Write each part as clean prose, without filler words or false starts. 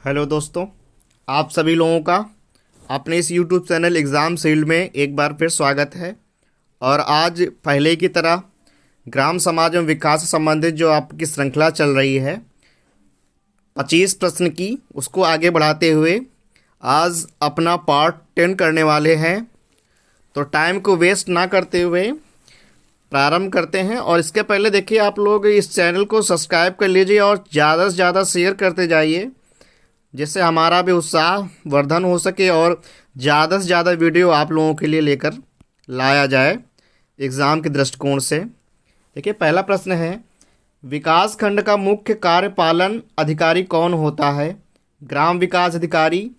Hello दोस्तों, आप सभी लोगों का अपने इस यूट्यूब चैनल एग्ज़ाम शील्ड में एक बार फिर स्वागत है। और आज पहले की तरह ग्राम समाज एवं विकास से संबंधित जो आपकी श्रृंखला चल रही है 25 प्रश्न की, उसको आगे बढ़ाते हुए आज अपना पार्ट 10 करने वाले हैं। तो टाइम को वेस्ट ना करते हुए प्रारंभ करते हैं। और इसके पहले देखिए, आप लोग इस चैनल को सब्सक्राइब कर लीजिए और ज़्यादा से ज़्यादा शेयर करते जाइए, जिससे हमारा भी उत्साह वर्धन हो सके और ज़्यादा से ज़्यादा वीडियो आप लोगों के लिए लेकर लाया जाए एग्ज़ाम के दृष्टिकोण से। देखिए, पहला प्रश्न है, विकास खंड का मुख्य कार्यपालन अधिकारी कौन होता है? ग्राम विकास अधिकारी,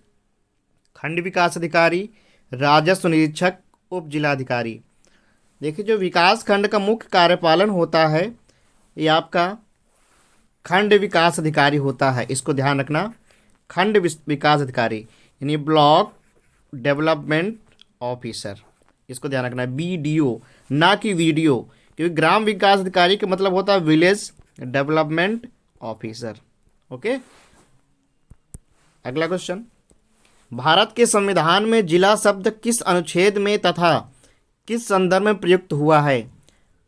खंड विकास अधिकारी, राजस्व निरीक्षक, उप जिलाधिकारी। देखिए, जो विकास खंड का मुख्य कार्यपालन होता है ये आपका खंड विकास अधिकारी होता है। इसको ध्यान रखना, खंड विकास अधिकारी यानी ब्लॉक डेवलपमेंट ऑफिसर, इसको ध्यान रखना है, BDO ना कि वीडियो, क्योंकि ग्राम विकास अधिकारी का मतलब होता है विलेज डेवलपमेंट ऑफिसर। ओके, अगला क्वेश्चन, भारत के संविधान में जिला शब्द किस अनुच्छेद में तथा किस संदर्भ में प्रयुक्त हुआ है?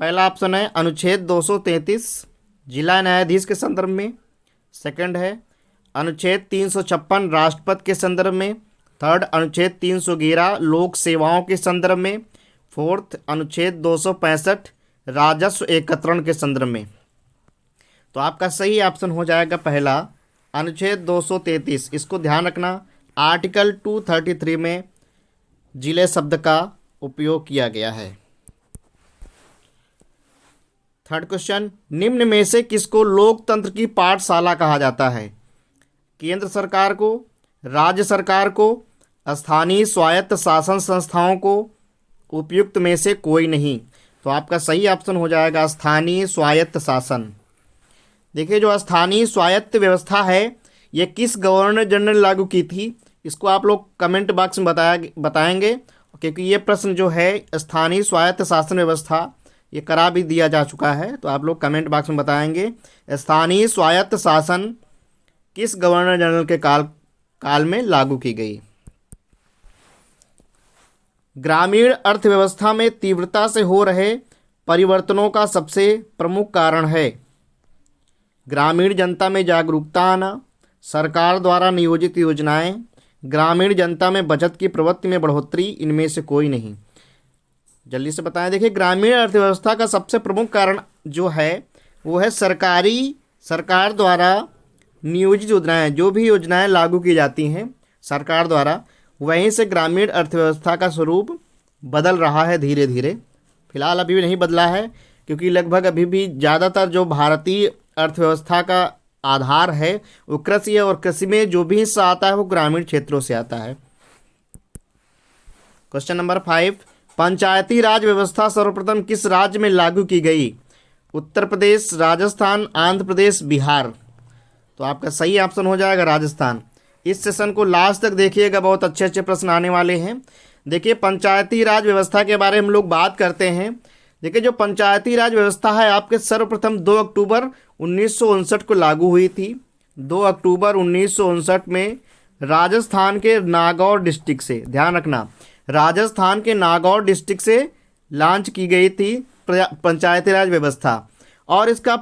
पहला ऑप्शन है अनुच्छेद 233 जिला न्यायाधीश के संदर्भ में। सेकंड है अनुच्छेद 356 राष्ट्रपति के संदर्भ में। थर्ड, अनुच्छेद 311 लोक सेवाओं के संदर्भ में। फोर्थ, अनुच्छेद 265 राजस्व एकत्रण के संदर्भ में। तो आपका सही ऑप्शन हो जाएगा पहला, अनुच्छेद 233। इसको ध्यान रखना, आर्टिकल 233 में जिले शब्द का उपयोग किया गया है। थर्ड क्वेश्चन, निम्न में से किसको लोकतंत्र की पाठशाला कहा जाता है? केंद्र सरकार को, राज्य सरकार को, स्थानीय स्वायत्त शासन संस्थाओं को, उपयुक्त में से कोई नहीं। तो आपका सही ऑप्शन हो जाएगा स्थानीय स्वायत्त शासन। देखिए, जो स्थानीय स्वायत्त व्यवस्था है ये किस गवर्नर जनरल ने लागू की थी, इसको आप लोग कमेंट बॉक्स में बताएंगे, क्योंकि ये प्रश्न जो है स्थानीय स्वायत्त शासन व्यवस्था ये करा भी दिया जा चुका है। तो आप लोग कमेंट बॉक्स में बताएंगे स्थानीय स्वायत्त शासन किस गवर्नर जनरल के काल में लागू की गई। ग्रामीण अर्थव्यवस्था में तीव्रता से हो रहे परिवर्तनों का सबसे प्रमुख कारण है ग्रामीण जनता में जागरूकता आना, सरकार द्वारा नियोजित योजनाएं, ग्रामीण जनता में बचत की प्रवृत्ति में बढ़ोतरी, इनमें से कोई नहीं। जल्दी से बताएं। देखिए, ग्रामीण अर्थव्यवस्था का सबसे प्रमुख कारण जो है वो है सरकार द्वारा नियोजित योजनाएं। जो भी योजनाएं लागू की जाती हैं सरकार द्वारा, वहीं से ग्रामीण अर्थव्यवस्था का स्वरूप बदल रहा है धीरे धीरे। फिलहाल अभी भी नहीं बदला है, क्योंकि लगभग अभी भी ज़्यादातर जो भारतीय अर्थव्यवस्था का आधार है वो कृषि है, और कृषि में जो भी हिस्सा आता है वो ग्रामीण क्षेत्रों से आता है। क्वेश्चन नंबर 5, पंचायती राज व्यवस्था सर्वप्रथम किस राज्य में लागू की गई? उत्तर प्रदेश, राजस्थान, आंध्र प्रदेश, बिहार। तो आपका सही ऑप्शन हो जाएगा राजस्थान। इस सेशन को लास्ट तक देखिएगा, बहुत अच्छे अच्छे प्रश्न आने वाले हैं। देखिए, पंचायती राज व्यवस्था के बारे में हम लोग बात करते हैं। देखिए, जो पंचायती राज व्यवस्था है आपके सर्वप्रथम 2 अक्टूबर 1959 को लागू हुई थी। 2 अक्टूबर 1959 में राजस्थान के नागौर डिस्ट्रिक्ट से, ध्यान रखना, राजस्थान के नागौर डिस्ट्रिक्ट से लॉन्च की गई थी पंचायती राज व्यवस्था। और इसका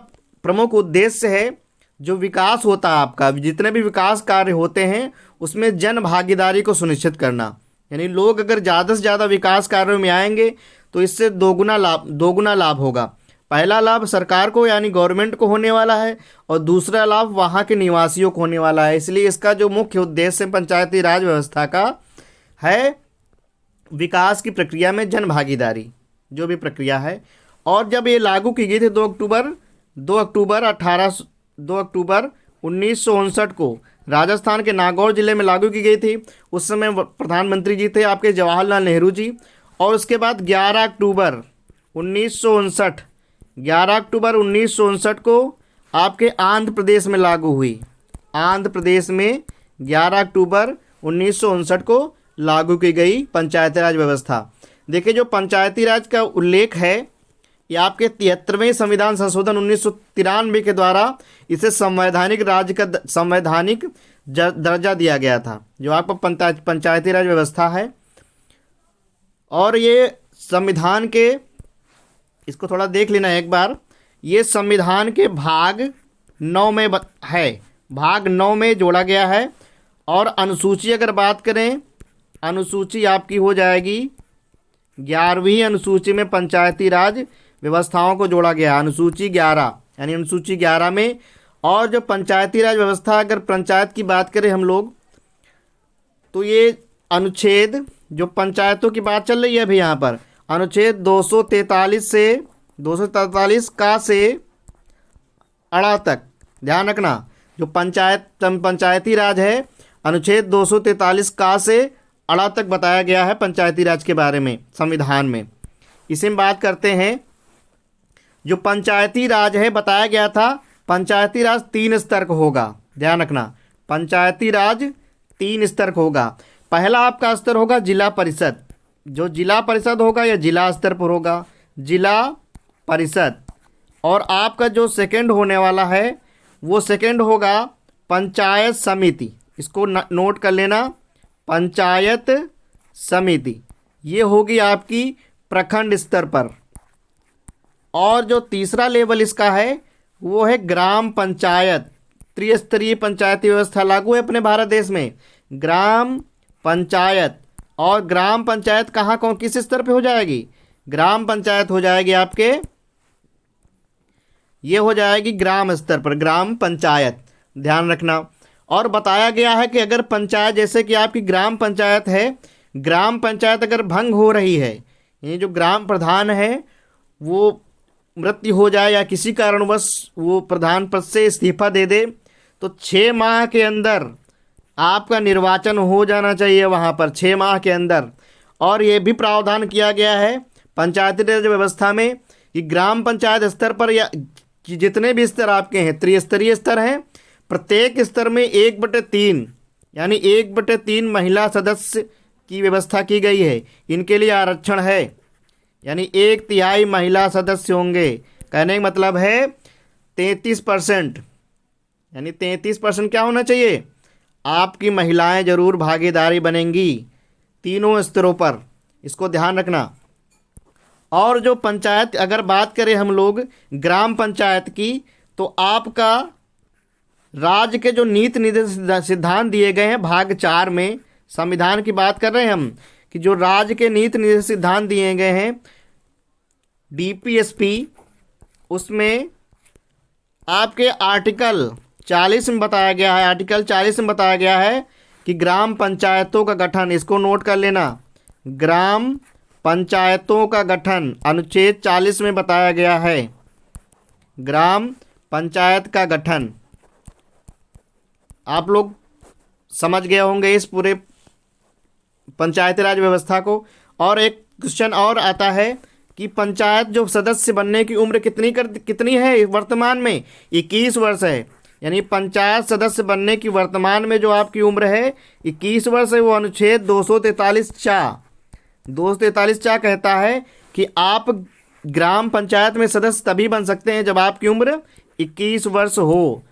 प्रमुख उद्देश्य है जो विकास होता है आपका, जितने भी विकास कार्य होते हैं उसमें जन भागीदारी को सुनिश्चित करना। यानी लोग अगर ज़्यादा से ज़्यादा विकास कार्यों में आएंगे तो इससे दोगुना लाभ होगा। पहला लाभ सरकार को यानी गवर्नमेंट को होने वाला है, और दूसरा लाभ वहाँ के निवासियों को होने वाला है। इसलिए इसका जो मुख्य उद्देश्य पंचायती राज व्यवस्था का है विकास की प्रक्रिया में जन भागीदारी, जो भी प्रक्रिया है। और जब ये लागू की गई थी 2 अक्टूबर 1959 को राजस्थान के नागौर जिले में लागू की गई थी। उस समय प्रधानमंत्री जी थे आपके जवाहरलाल नेहरू जी। और उसके बाद 11 अक्टूबर 1959 को आपके आंध्र प्रदेश में लागू हुई। आंध्र प्रदेश में 11 अक्टूबर 1959 को लागू की गई पंचायती राज व्यवस्था। देखिए, जो पंचायती राज का उल्लेख है ये आपके 73वें संविधान संशोधन 1993 के द्वारा इसे संवैधानिक दर्जा दिया गया था, जो आपका पंचायती राज व्यवस्था है। और ये संविधान के, इसको थोड़ा देख लेना एक बार, ये संविधान के भाग 9 में है, भाग 9 में जोड़ा गया है। और अनुसूची अगर बात करें, अनुसूची आपकी हो जाएगी 11वीं अनुसूची में पंचायती राज व्यवस्थाओं को जोड़ा गया, अनुसूची 11, यानी अनुसूची 11 में। और जो पंचायती राज व्यवस्था, अगर पंचायत की बात करें हम लोग, तो ये अनुच्छेद, जो पंचायतों की बात चल रही है अभी यहाँ पर, अनुच्छेद 243 से 243 का से अड़ा तक, ध्यान रखना, जो पंचायती राज है, अनुच्छेद 243 का से अड़ा तक बताया गया है पंचायती राज के बारे में संविधान में। इसी में बात करते हैं, जो पंचायती राज है, बताया गया था पंचायती राज 3 स्तर का होगा, ध्यान रखना, पंचायती राज 3 स्तर का होगा। पहला आपका स्तर होगा जिला परिषद, जो जिला परिषद होगा या जिला स्तर पर होगा, जिला परिषद। और आपका जो सेकंड होने वाला है, वो सेकंड होगा पंचायत समिति, इसको नोट कर लेना, पंचायत समिति, ये होगी आपकी प्रखंड स्तर पर। और जो तीसरा लेवल इसका है, वो है ग्राम पंचायत। त्रिस्तरीय पंचायती व्यवस्था लागू है अपने भारत देश में, ग्राम पंचायत। और ग्राम पंचायत कहाँ कौन किस स्तर पे हो जाएगी? ग्राम पंचायत हो जाएगी आपके, ये हो जाएगी ग्राम स्तर पर, ग्राम पंचायत, ध्यान रखना। और बताया गया है कि अगर पंचायत, जैसे कि आपकी ग्राम पंचायत है, ग्राम पंचायत अगर भंग हो रही है, ये जो ग्राम प्रधान है वो मृत्यु हो जाए या किसी कारणवश वो प्रधान पद से इस्तीफा दे दे, तो 6 माह के अंदर आपका निर्वाचन हो जाना चाहिए वहाँ पर, 6 माह के अंदर। और ये भी प्रावधान किया गया है पंचायती राज व्यवस्था में कि ग्राम पंचायत स्तर पर या कि जितने भी स्तर आपके हैं, त्रिस्तरीय स्तर हैं, प्रत्येक स्तर में 1/3 यानी 1/3 महिला सदस्य की व्यवस्था की गई है। इनके लिए आरक्षण है, यानी 1/3 महिला सदस्य होंगे। कहने का मतलब है 33%, यानी 33% क्या होना चाहिए? आपकी महिलाएं जरूर भागीदारी बनेंगी तीनों स्तरों पर, इसको ध्यान रखना। और जो पंचायत, अगर बात करें हम लोग ग्राम पंचायत की, तो आपका राज्य के जो नीति निर्देश सिद्धांत दिए गए हैं भाग 4 में, संविधान की बात कर रहे हैं हम, कि जो राज्य के नीति निर्देश सिद्धांत दिए गए हैं डीपीएसपी, उसमें आपके आर्टिकल 40 में बताया गया है, आर्टिकल 40 में बताया गया है कि ग्राम पंचायतों का गठन, इसको नोट कर लेना, ग्राम पंचायतों का गठन अनुच्छेद 40 में बताया गया है, ग्राम पंचायत का गठन। आप लोग समझ गए होंगे इस पूरे पंचायती राज व्यवस्था को। और एक क्वेश्चन और आता है कि पंचायत जो सदस्य बनने की उम्र कितनी है वर्तमान में? 21 वर्ष है, यानी पंचायत सदस्य बनने की वर्तमान में जो आपकी उम्र है 21 वर्ष है। वो अनुच्छेद 243 चा कहता है कि आप ग्राम पंचायत में सदस्य तभी बन सकते हैं जब आपकी उम्र 21 वर्ष हो,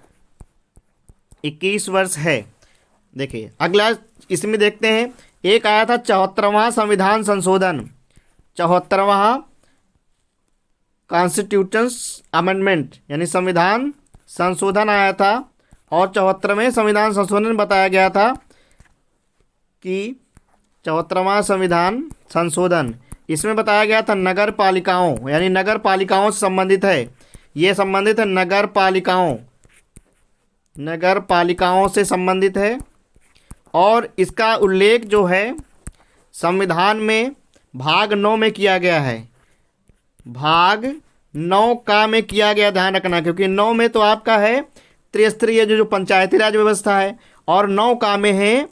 21 वर्ष है। देखिए अगला इसमें देखते हैं, एक आया था 74वां संविधान संशोधन, 74वां कॉन्स्टिट्यूशंस अमेंडमेंट, यानी संविधान संशोधन आया था। और 74वें संविधान संशोधन में बताया गया था कि 74वां संविधान संशोधन, इसमें बताया गया था नगर पालिकाओं, यानी नगर पालिकाओं से संबंधित है, ये संबंधित है नगर पालिकाओं से संबंधित है। और इसका उल्लेख जो है संविधान में भाग 9 में किया गया है, भाग 9 का में किया गया, ध्यान रखना, क्योंकि 9 में तो आपका है त्रिस्तरीय जो पंचायती राज व्यवस्था है, और 9 का में है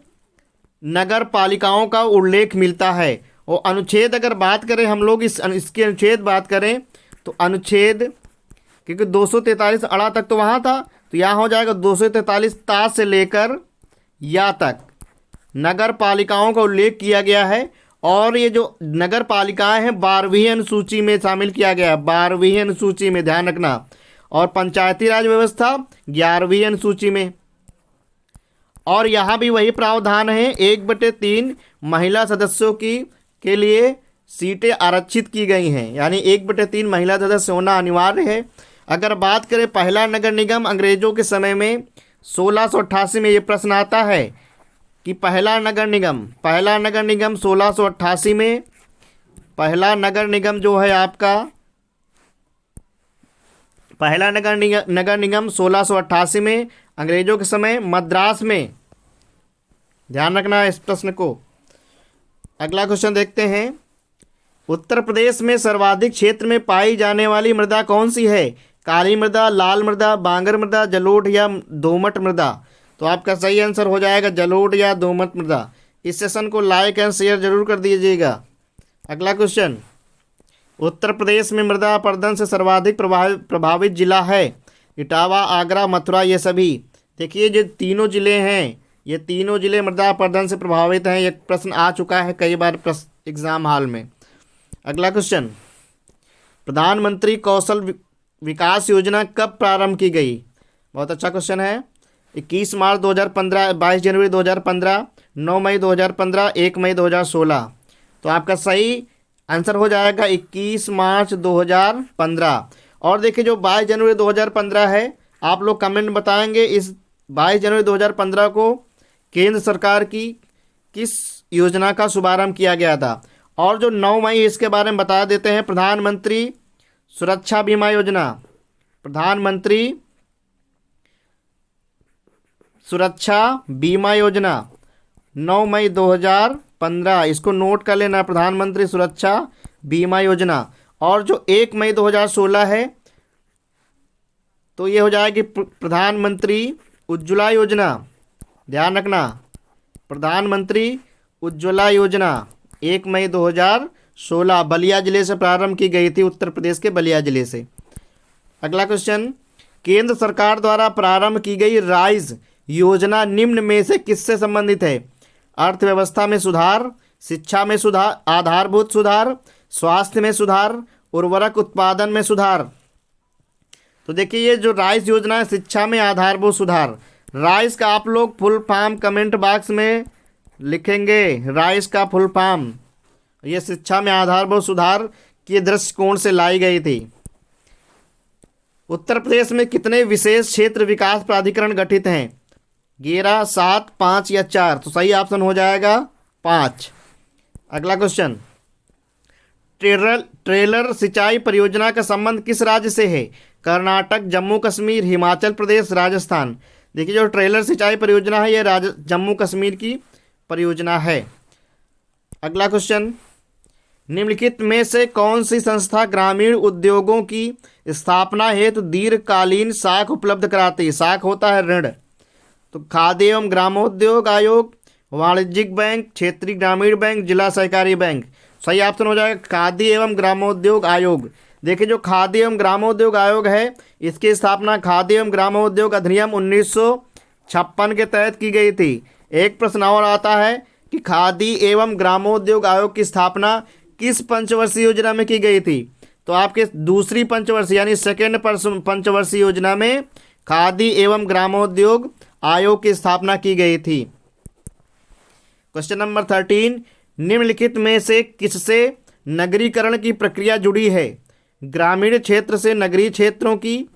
नगर पालिकाओं का उल्लेख मिलता है। और अनुच्छेद अगर बात करें हम लोग इसके अनुच्छेद बात करें तो अनुच्छेद, क्योंकि 243 अड़ा तक तो वहाँ था, तो यहाँ हो जाएगा 243 ता से लेकर या तक नगर पालिकाओं का उल्लेख किया गया है। और ये जो नगर पालिकाएं हैं 12वीं अनुसूची में शामिल किया गया है, 12वीं अनुसूची में, ध्यान रखना। और पंचायती राज व्यवस्था 11वीं अनुसूची में। और यहाँ भी वही प्रावधान है, 1/3 महिला सदस्यों की के लिए सीटें आरक्षित की गई हैं, यानी 1/3 महिला सदस्य होना अनिवार्य है। अगर बात करें पहला नगर निगम अंग्रेजों के समय में 1688 में, ये प्रश्न आता है कि पहला नगर निगम 1688 में, पहला नगर निगम जो है आपका, पहला नगर निगम 1688 में अंग्रेजों के समय मद्रास में। ध्यान रखना इस प्रश्न को। अगला क्वेश्चन देखते हैं, उत्तर प्रदेश में सर्वाधिक क्षेत्र में पाई जाने वाली मृदा कौन सी है? काली मृदा, लाल मृदा, बांगर मृदा, जलोढ़ या दोमट मृदा? तो आपका सही आंसर हो जाएगा जलोढ़ या दोमट मृदा। इस सेशन को लाइक एंड शेयर जरूर कर दीजिएगा। अगला क्वेश्चन, उत्तर प्रदेश में मृदा अपरदन से सर्वाधिक प्रभावित जिला है? इटावा, आगरा, मथुरा, ये सभी। देखिए जो तीनों जिले हैं, ये तीनों जिले मृदा अपरदन से प्रभावित हैं। ये प्रश्न आ चुका है कई बार एग्जाम हॉल में। अगला क्वेश्चन, प्रधानमंत्री कौशल विकास योजना कब प्रारंभ की गई? बहुत अच्छा क्वेश्चन है। 21 मार्च 2015, 22 जनवरी 2015, 9 मई 2015, 1 मई 2016। तो आपका सही आंसर हो जाएगा 21 मार्च 2015। और देखिए जो 22 जनवरी 2015 है, आप लोग कमेंट बताएंगे इस 22 जनवरी 2015 को केंद्र सरकार की किस योजना का शुभारंभ किया गया था। और जो 9 मई, इसके बारे में बता देते हैं, प्रधानमंत्री सुरक्षा बीमा योजना, प्रधानमंत्री सुरक्षा बीमा योजना 9 मई 2015, इसको नोट कर लेना, प्रधानमंत्री सुरक्षा बीमा योजना। और जो 1 मई 2016 है, तो ये हो जाएगी प्रधानमंत्री उज्ज्वला योजना। ध्यान रखना, प्रधानमंत्री उज्ज्वला योजना 1 मई 2016 बलिया जिले से प्रारंभ की गई थी, उत्तर प्रदेश के बलिया जिले से। अगला क्वेश्चन, केंद्र सरकार द्वारा प्रारंभ की गई राइज योजना निम्न में से किससे संबंधित है? अर्थव्यवस्था में सुधार, शिक्षा में सुधार, आधारभूत सुधार, स्वास्थ्य में सुधार, उर्वरक उत्पादन में सुधार। तो देखिए ये जो राइज योजना है, शिक्षा में आधारभूत सुधार, राइज का आप लोग फुल फॉर्म कमेंट बॉक्स में लिखेंगे, राइज का फुल फॉर्म। ये शिक्षा में आधारभूत सुधार के दृष्टिकोण से लाई गई थी। उत्तर प्रदेश में कितने विशेष क्षेत्र विकास प्राधिकरण गठित हैं? 11, 7, 5 या 4? तो सही ऑप्शन हो जाएगा 5। अगला क्वेश्चन, ट्रेलर सिंचाई परियोजना का संबंध किस राज्य से है? कर्नाटक, जम्मू कश्मीर, हिमाचल प्रदेश, राजस्थान? देखिए जो ट्रेलर सिंचाई परियोजना है, ये जम्मू कश्मीर की परियोजना है। अगला क्वेश्चन, निम्नलिखित में से कौन सी संस्था ग्रामीण उद्योगों की स्थापना हेतु दीर्घकालीन साख उपलब्ध कराती है? साख होता है ऋण। तो खाद्य एवं ग्रामोद्योग आयोग, वाणिज्यिक बैंक, क्षेत्रीय ग्रामीण बैंक, जिला सहकारी बैंक? सही ऑप्शन हो जाएगा खाद्य एवं ग्रामोद्योग आयोग। देखिए जो खाद्य एवं ग्रामोद्योग आयोग है, इसकी स्थापना खाद्य एवं ग्रामोद्योग अधिनियम 1956 के तहत की गई थी। एक प्रश्न और आता है कि खादी एवं ग्रामोद्योग आयोग की स्थापना किस पंचवर्षीय योजना में की गई थी? तो आपके दूसरी पंचवर्षीय यानी सेकेंड पंचवर्षीय योजना में खादी एवं ग्रामोद्योग आयोग की स्थापना की गई थी। क्वेश्चन नंबर 13, निम्नलिखित में से किससे नगरीकरण की प्रक्रिया जुड़ी है? ग्रामीण क्षेत्र से नगरीय क्षेत्रों की,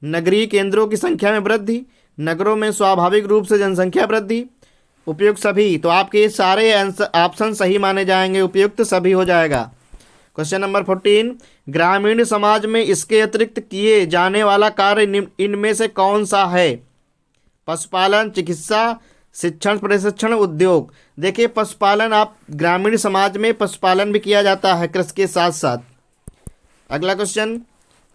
नगरीय केंद्रों की संख्या में वृद्धि, नगरों में स्वाभाविक रूप से जनसंख्या वृद्धि, उपयुक्त सभी? तो आपके सारे ऑप्शन सही माने जाएंगे, उपयुक्त सभी हो जाएगा। क्वेश्चन नंबर 14, ग्रामीण समाज में इसके अतिरिक्त किए जाने वाला कार्य इनमें से कौन सा है? पशुपालन, चिकित्सा, शिक्षण, प्रशिक्षण, उद्योग? देखिए पशुपालन, आप ग्रामीण समाज में पशुपालन भी किया जाता है कृषि के साथ साथ। अगला क्वेश्चन,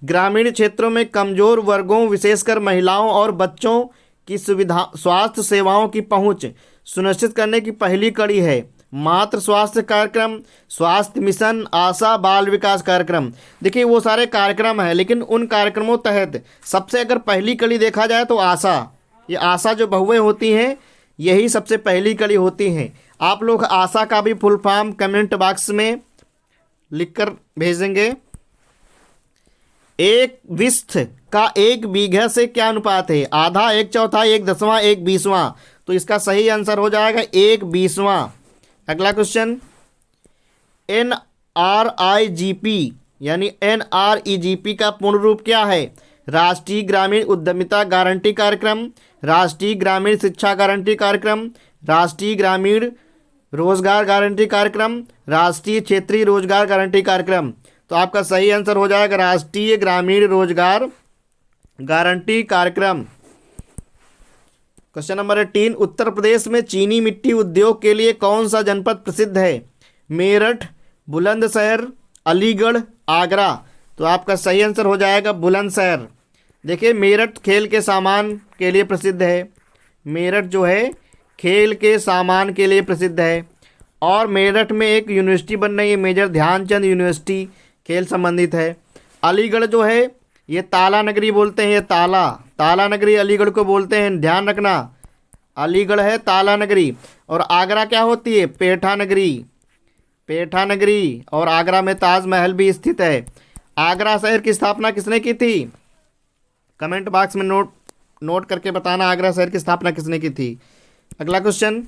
ग्रामीण क्षेत्रों में कमजोर वर्गों विशेषकर महिलाओं और बच्चों की सुविधा स्वास्थ्य सेवाओं की पहुंच सुनिश्चित करने की पहली कड़ी है मातृ स्वास्थ्य कार्यक्रम, स्वास्थ्य मिशन, आशा, बाल विकास कार्यक्रम। देखिए वो सारे कार्यक्रम हैं, लेकिन उन कार्यक्रमों तहत सबसे अगर पहली कड़ी देखा जाए तो आशा, ये आशा जो बहुएं होती हैं यही सबसे पहली कड़ी होती हैं। आप लोग आशा का भी फुल फॉर्म कमेंट बॉक्स में लिखकर भेजेंगे। 1 विस्थ का 1 बीघा से क्या अनुपात है? आधा, 1/4, 1/10, 1/20? तो इसका सही आंसर हो जाएगा 1/20। अगला क्वेश्चन, NRIGP यानी NREGP का पूर्ण रूप क्या है? राष्ट्रीय ग्रामीण उद्यमिता गारंटी कार्यक्रम, राष्ट्रीय ग्रामीण शिक्षा गारंटी कार्यक्रम, राष्ट्रीय ग्रामीण रोजगार गारंटी कार्यक्रम, राष्ट्रीय क्षेत्रीय रोजगार गारंटी कार्यक्रम। तो आपका सही आंसर हो जाएगा राष्ट्रीय ग्रामीण रोजगार गारंटी कार्यक्रम। क्वेश्चन नंबर 18, उत्तर प्रदेश में चीनी मिट्टी उद्योग के लिए कौन सा जनपद प्रसिद्ध है? मेरठ, बुलंदशहर, अलीगढ़, आगरा। तो आपका सही आंसर हो जाएगा बुलंदशहर। देखिए, मेरठ खेल के सामान के लिए प्रसिद्ध है। मेरठ जो है खेल के सामान के लिए प्रसिद्ध है। और मेरठ में एक यूनिवर्सिटी बन रही है, मेजर ध्यानचंद यूनिवर्सिटी, खेल संबंधित है। अलीगढ़ जो है ये ताला नगरी बोलते हैं, ये ताला नगरी अलीगढ़ को बोलते हैं, ध्यान रखना। अलीगढ़ है ताला नगरी। और आगरा क्या होती है? पेठा नगरी। और आगरा में ताजमहल भी स्थित है। आगरा शहर की स्थापना किसने की थी? कमेंट बॉक्स में नोट करके बताना, आगरा शहर की स्थापना किसने की थी। अगला क्वेश्चन,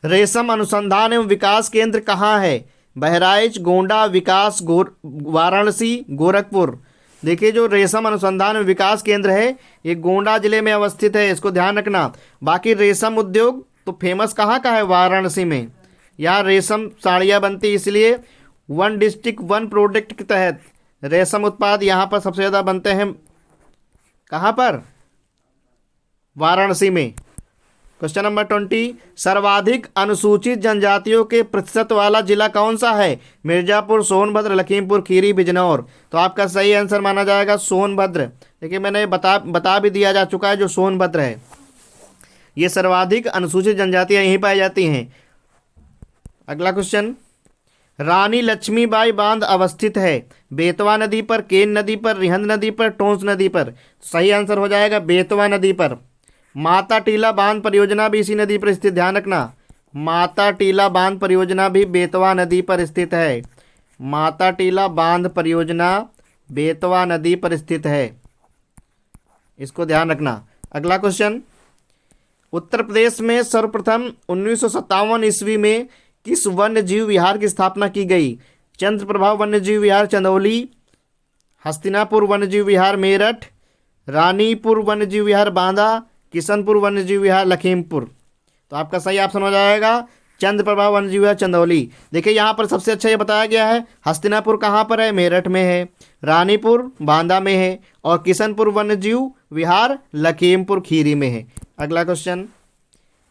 रेशम अनुसंधान एवं विकास केंद्र कहाँ है? बहराइच, गोंडा, विकास, वाराणसी, गोरखपुर। देखिए, जो रेशम अनुसंधान एवं विकास केंद्र है ये गोंडा जिले में अवस्थित है, इसको ध्यान रखना। बाकी रेशम उद्योग तो फेमस कहाँ का है? वाराणसी में। यहाँ रेशम साड़ियाँ बनती, इसलिए 1 डिस्ट्रिक्ट 1 प्रोडक्ट के तहत रेशम उत्पाद यहाँ पर सबसे ज़्यादा बनते हैं। कहाँ पर? वाराणसी में। क्वेश्चन नंबर 20, सर्वाधिक अनुसूचित जनजातियों के प्रतिशत वाला जिला कौन सा है? मिर्जापुर, सोनभद्र, लखीमपुर खीरी, बिजनौर। तो आपका सही आंसर माना जाएगा सोनभद्र। देखिए, मैंने बता भी दिया जा चुका है, जो सोनभद्र है ये सर्वाधिक अनुसूचित जनजातियां यहीं पाई जाती हैं। अगला क्वेश्चन, रानी लक्ष्मीबाई बांध अवस्थित है बेतवा नदी पर, केन नदी पर, रिहंद नदी पर, टोंस नदी पर। सही आंसर हो जाएगा बेतवा नदी पर। माता टीला बांध परियोजना भी इसी नदी पर स्थित, ध्यान रखना। माता टीला बांध परियोजना भी बेतवा नदी पर स्थित है। माता टीला बांध परियोजना बेतवा नदी पर स्थित है, इसको ध्यान रखना। अगला क्वेश्चन, उत्तर प्रदेश में सर्वप्रथम 1957 ईस्वी में किस वन्य जीव विहार की स्थापना की गई? चंद्रप्रभा वन्य जीव विहार चंदौली, हस्तिनापुर वन्य जीव विहार मेरठ, रानीपुर वन्य जीव विहार बांदा, किशनपुर वन्य जीव विहार लखीमपुर। तो आपका सही ऑप्शन हो जाएगा चंद्रप्रभा वन्य जीव विहार चंदौली। देखिए, यहाँ पर सबसे अच्छा ये बताया गया है हस्तिनापुर कहाँ पर है? मेरठ में है, रानीपुर बांदा में है, और किशनपुर वन्य जीव विहार लखीमपुर खीरी में है। अगला क्वेश्चन,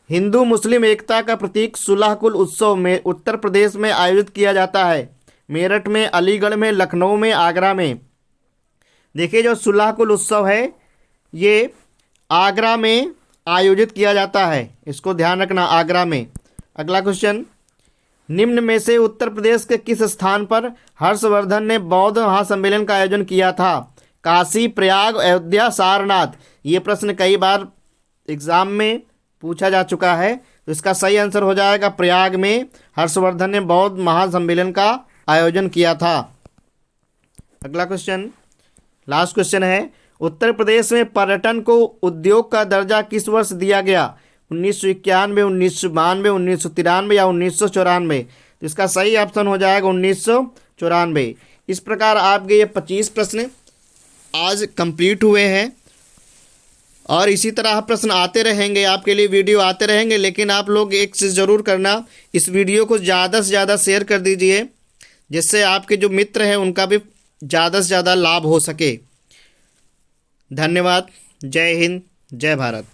हिंदू मुस्लिम एकता का प्रतीक सुलह-कुल उत्सव में उत्तर प्रदेश में आयोजित किया जाता है? मेरठ में, अलीगढ़ में, लखनऊ में, आगरा में। देखिए, जो सुलह-कुल उत्सव है ये आगरा में आयोजित किया जाता है, इसको ध्यान रखना, आगरा में। अगला क्वेश्चन, निम्न में से उत्तर प्रदेश के किस स्थान पर हर्षवर्धन ने बौद्ध महासम्मेलन का आयोजन किया था? काशी, प्रयाग, अयोध्या, सारनाथ। ये प्रश्न कई बार एग्जाम में पूछा जा चुका है, तो इसका सही आंसर हो जाएगा प्रयाग में हर्षवर्धन ने बौद्ध महासम्मेलन का आयोजन किया था। अगला क्वेश्चन, लास्ट क्वेश्चन है, उत्तर प्रदेश में पर्यटन को उद्योग का दर्जा किस वर्ष दिया गया? 1991, 1992, 1993 या 1994। तो इसका सही ऑप्शन हो जाएगा 1994। इस प्रकार आपके ये 25 प्रश्न आज कंप्लीट हुए हैं, और इसी तरह प्रश्न आते रहेंगे, आपके लिए वीडियो आते रहेंगे। लेकिन आप लोग एक चीज़ ज़रूर करना, इस वीडियो को ज़्यादा से ज़्यादा शेयर कर दीजिए, जिससे आपके जो मित्र हैं उनका भी ज़्यादा से ज़्यादा लाभ हो सके। धन्यवाद। जय हिंद, जय भारत।